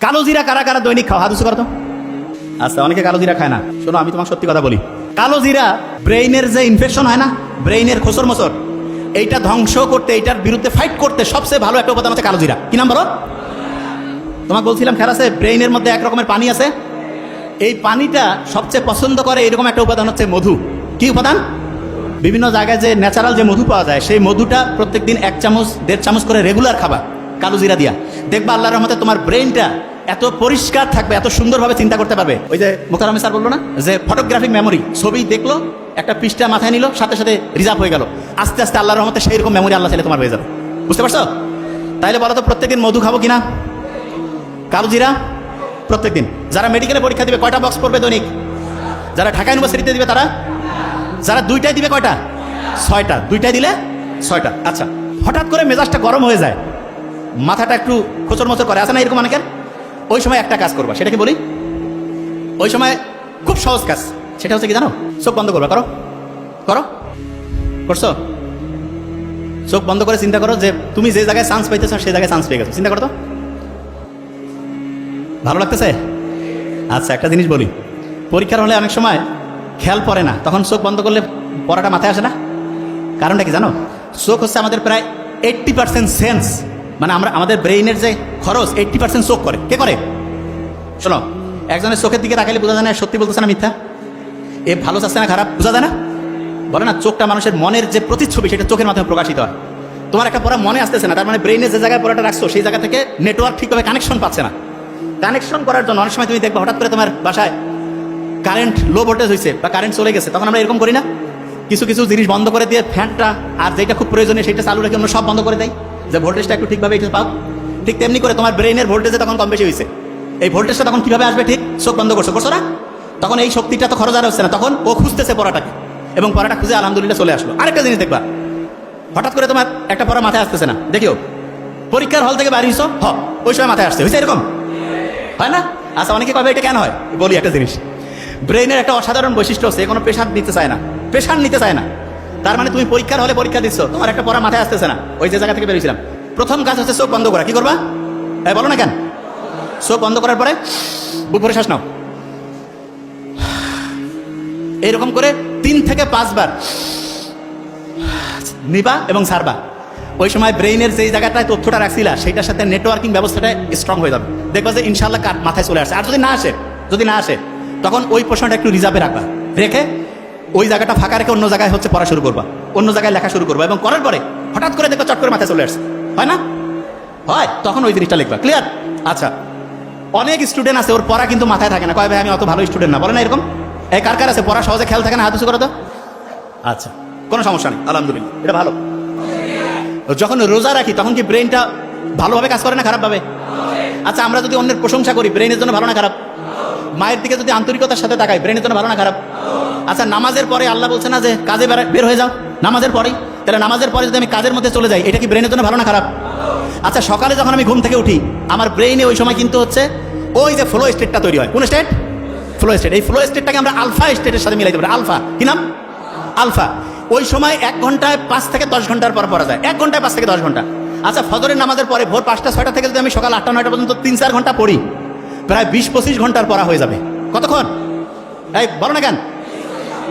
কালো জিরা কারা কারা দৈনিক খাও? হাত উঁচু করো তো। আচ্ছা, অনেকে কালো জিরা খায় না। শোনো, আমি তোমাকে সত্যি কথা বলি, কালো জিরা ব্রেইনের যে ইনফেকশন হয় না, ব্রেইনের খোসর মোসর, এইটা ধ্বংস করতে, এইটার বিরুদ্ধে ফাইট করতে সবচেয়ে ভালো একটা উপাদান হচ্ছে কালো জিরা। কি নাম বলো? তোমাকে বলছিলাম, খেয়াল আছে, ব্রেইনের মধ্যে এক রকমের পানি আছে, এই পানিটা সবচেয়ে পছন্দ করে এরকম একটা উপাদান হচ্ছে মধু। কি উপাদান? বিভিন্ন জায়গায় যে ন্যাচারাল যে মধু পাওয়া যায়, সেই মধুটা প্রত্যেকদিন 1 চামচ 1.5 চামচ করে রেগুলার খাবা কালো জিরা দিয়া। দেখবা আল্লাহর রহমতে তোমার ব্রেইনটা এত পরিষ্কার থাকবে, এত সুন্দরভাবে চিন্তা করতে পারবে। ওই যে মোকাররম স্যার বললো না যে ফটোগ্রাফিক মেমোরি, ছবি দেখলো, একটা পৃষ্ঠা মাথায় নিল, সাথে সাথে রিজার্ভ হয়ে গেল। আস্তে আস্তে আল্লাহর রহমতে সেই রকম মেমোরি আল্লাহ চাইলে তোমার হয়ে যাবে। বুঝতে পারছো? তাইলে বলো তো, প্রত্যেকদিন মধু খাবো কিনা? কালো জিরা প্রত্যেকদিন। যারা মেডিকেলে পরীক্ষা দিবে কয়টা বক্স পড়বে দৈনিক? যারা ঢাকা ইউনিভার্সিটিতে দিবে তারা? যারা 2টায় দিবে কয়টা? 6টা। 2টায় দিলে 6টা। আচ্ছা, হঠাৎ করে মেজাজটা গরম হয়ে যায়, মাথাটা একটু খোঁচর মোচর করে, আছে না এরকম অনেকের? ওই সময় একটা কাজ করবা, সেটা কি বলি? ওই সময় খুব সহজ কাজ, সেটা হচ্ছে কি জানো? চোখ বন্ধ করবা। করো করো, করছো? চোখ বন্ধ করে চিন্তা করো যে তুমি যে জায়গায় চান্স পাইতেছ সেই জায়গায় চান্স পেয়ে গেছো। চিন্তা করো তো, ভালো লাগতেছে? আচ্ছা, একটা জিনিস বলি, পরীক্ষার হলে অনেক সময় খেয়াল পড়ে না, তখন চোখ বন্ধ করলে পড়াটা মাথায় আসে না। কারণটা কি জানো? চোখ হচ্ছে আমাদের প্রায় 80% সেন্স, মানে আমাদের ব্রেইনের যে খরচ 80% চোখ করে। কে করে? শোনো, একজনের চোখের দিকে তাকাইলে বোঝা যায় না সত্যি বলতেছে না মিথ্যা, এ ভালো চাচ্ছে না খারাপ, বোঝা যায় না? বলে না, চোখটা মানুষের মনের যে প্রতিচ্ছবি, সেটা চোখের মাধ্যমে প্রকাশিত হয়। তোমার একটা পড়া মনে আসতেছে না, তার মানে ব্রেইনে যে জায়গায় পড়াটা রাখছো সেই জায়গা থেকে নেটওয়ার্ক ঠিকভাবে কানেকশন পাচ্ছে না। কানেকশন করার জন্য অনেক সময় তুমি দেখবে হঠাৎ করে তোমার বাসায় কারেন্ট লো ভোল্টেজ হয়েছে বা কারেন্ট চলে গেছে, তখন আমরা এরকম করি না, কিছু কিছু জিনিস বন্ধ করে দিয়ে ফ্যানটা আর যেটা খুব প্রয়োজনীয় সেটা চালু রেখে আমরা সব বন্ধ করে দেয়, যে ভোল্টেজটা একটু ঠিকভাবে এটা পাও। ঠিক তেমনি করে তোমার ব্রেইনের ভোল্টেজে তখন কম বেশি হয়েছে, এই ভোল্টেজটা তখন কিভাবে আসবে? ঠিক চোখ বন্ধ করছো না, তখন এই শক্তিটা তো খরচ আর হচ্ছে না, তখন ও খুঁজতেছে পড়াটাকে, এবং পড়াটা খুঁজে আলহামদুলিল্লাহ চলে আসলো। আরেকটা জিনিস দেখবা, হঠাৎ করে তোমার একটা পড়া মাথায় আসতেছে না, দেখিও পরীক্ষার হল থেকে বাড়ি হইছো, ওই সময় মাথায় আসছে, হয়েছে এরকম হয় না? আচ্ছা, অনেকে কবে এটা কেন হয়? বলি একটা জিনিস, ব্রেইনের একটা অসাধারণ বৈশিষ্ট্য হচ্ছে কোনো প্রেশার নিতে চায় না, প্রেশার নিতে চায় না। তার মানে তুমি পরীক্ষার হলে পরীক্ষা দিচ্ছ, তোমার একটা পড়া মাথায় আসতেছে না, ওই যে জায়গা থেকে বেরিয়েছিলাম, প্রথম কাজ হচ্ছে চোখ বন্ধ করা। কি করবা? বলো না কেন? চোখ বন্ধ করার পরে বুক ভরে শ্বাস নাও, এইরকম করে 3 থেকে 5 বার নিবা এবং ছাড়বা। ওই সময় ব্রেইনের যেই জায়গাটায় তথ্যটা রাখছিলা সেটার সাথে নেটওয়ার্কিং ব্যবস্থাটা স্ট্রং হয়ে যাবে, দেখবা যে ইনশাল্লাহ মাথায় চলে আসে। আর যদি না আসে তখন ওই প্রশ্নটা একটু রিজার্ভে রাখবা, রেখে ওই জায়গাটা ফাঁকা রেখে অন্য জায়গায় হচ্ছে পড়া শুরু করবা, অন্য জায়গায় লেখা শুরু করবা, এবং করার পরে হঠাৎ করে দেখবা চট করে মাথায় চলে আসছে, হয় না? হয়, তখন ওই জিনিসটা লিখবা। ক্লিয়ার? আচ্ছা, অনেক স্টুডেন্ট আছে ওর পড়া কিন্তু মাথায় থাকে না, কয় ভাই আমি অত ভালো স্টুডেন্ট না, বলে না এরকম? এই কার কার আছে পড়া সহজে খেয়াল থাকে না? হাত উঁচু করো তো। আচ্ছা, কোনো সমস্যা নেই, আলহামদুলিল্লাহ, এটা ভালো। যখন রোজা রাখি তখন কি ব্রেনটা ভালোভাবে কাজ করে না খারাপভাবে? আচ্ছা, আমরা যদি অন্যের প্রশংসা করি ব্রেনের জন্য ভালো না খারাপ? মায়ের দিকে যদি আন্তরিকতার সাথে তাকাই ব্রেনের জন্য ভালো না খারাপ? আচ্ছা, নামাজের পরে আল্লাহ বলছে না যে কাজে বের হয়ে যাও নামাজের পরেই, তাহলে নামাজের পরে যদি আমি কাজের মধ্যে চলে যাই, এটা কি ব্রেনের জন্য ভালো না খারাপ? আচ্ছা, সকালে যখন আমি ঘুম থেকে উঠি আমার ব্রেইনে ওই সময় কিন্তু হচ্ছে ওই যে ফ্লো স্টেটটা তৈরি হয়। কোন স্টেট? Flow state. এই ফ্লো স্টেটটাকে আমরা আলফা স্টেটের সাথে মিলাইতে পারি। আলফা কি নাম? আলফা। ওই সময় 1 ঘন্টায় 5 থেকে 10 ঘন্টার পর পড়া যায়, 1 ঘন্টায় 5 থেকে 10 ঘন্টা। আচ্ছা, ফজরের নামাজের পরে ভোর 5টা 6টা থেকে যদি আমি সকাল 8টা 9টা পর্যন্ত 3-4 ঘন্টা পড়ি, প্রায় 20-25 ঘন্টার পড়া হয়ে যাবে। কতক্ষণ? বলো না কেন?